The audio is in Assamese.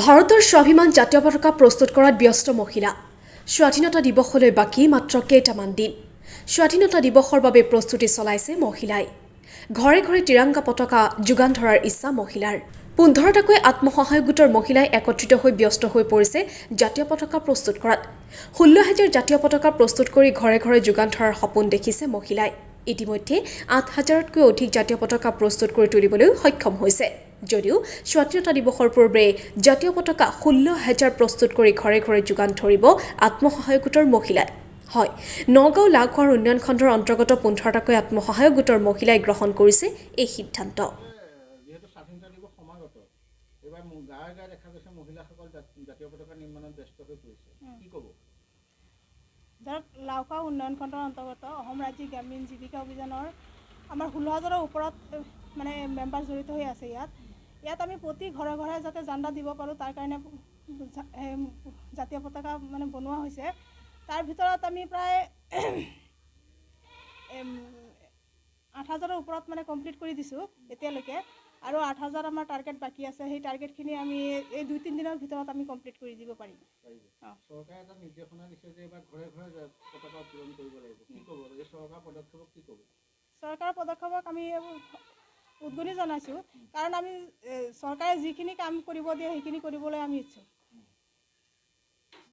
ভাৰতৰ স্বাভিমান জাতীয় পতাকা প্ৰস্তুত কৰাত ব্যস্ত মহিলা। স্বাধীনতা দিৱসলৈ বাকী মাত্ৰ কেইটামান দিন। স্বাধীনতা দিৱসৰ বাবে প্ৰস্তুতি চলাইছে মহিলাই। ঘৰে ঘৰে তিৰংগা পতাকা যোগান ধৰাৰ ইচ্ছা মহিলাৰ। 15টাকৈ আত্মসহায়ক গোটৰ মহিলাই একত্ৰিত হৈ ব্যস্ত হৈ পৰিছে জাতীয় পতাকা প্ৰস্তুত কৰাত। 16,000 জাতীয় পতাকা প্ৰস্তুত কৰি ঘৰে ঘৰে যোগান ধৰাৰ সপোন দেখিছে মহিলাই। ইতিমধ্যে 8,000তকৈ অধিক জাতীয় পতাকা প্ৰস্তুত কৰি তুলিবলৈ সক্ষম হৈছে। যদিও স্বাধীনতা দিৱসৰ পূৰ্বে জাতীয় পতাকা 16,000 প্ৰস্তুত কৰি ঘৰে ঘৰে যোগান ধৰিব আত্মসহায়ক গোটৰ মহিলাই। হয়, নগাঁও লাখুৱাৰ উন্নয়ন খণ্ডৰ অন্তৰ্গত 15টাকৈ আত্মসহায়ক গোটৰ মহিলাই গ্ৰহণ কৰিছে এই সিদ্ধান্ত। যেহেতু স্বাধীনতা দিৱস সমাগত, এবাৰ গাঁৱে গাঁৱে দেখা গৈছে মহিলাসকল জাতীয় পতাকা নিৰ্মাণত ব্যস্ত হৈ পৰিছে, কি ক'ব? ধৰক লাখুৱা উন্নয়ন খণ্ডৰ অন্তৰ্গত অসম ৰাজ্যিক গ্ৰামীণ জীৱিকা অভিযানৰ আমাৰ 16,000ৰ ওপৰত মানে মেম্বাৰ জড়িত হৈ আছে। ইয়াত আমি প্ৰতি ঘৰে ঘৰে যাতে জাণ্ডা দিব পাৰোঁ তাৰ কাৰণে জাতীয় পতাকা মানে বনোৱা হৈছে। তাৰ ভিতৰত আমি প্ৰায় 8,000ৰ ওপৰত মানে কমপ্লিট কৰি দিছোঁ এতিয়ালৈকে, আৰু 8,000 আমাৰ টাৰ্গেট বাকী আছে। সেই টাৰ্গেটখিনি আমি এই 2-3 দিনৰ ভিতৰত আমি কমপ্লিট কৰি দিব পাৰিম। চৰকাৰে এটা নিৰ্দেশনা দিছে যে এবাৰ ঘৰে ঘৰে পতাকা উত্তোলন কৰিব লাগিব, কি ক'ব? এই চৰকাৰৰ পদক্ষেপক কি ক'ব? চৰকাৰৰ পদক্ষেপক আমি উদগনি জনাইছোঁ, কাৰণ আমি চৰকাৰে যিখিনি কাম কৰিব দিয়ে সেইখিনি কৰিবলৈ আমি ইচ্ছুক।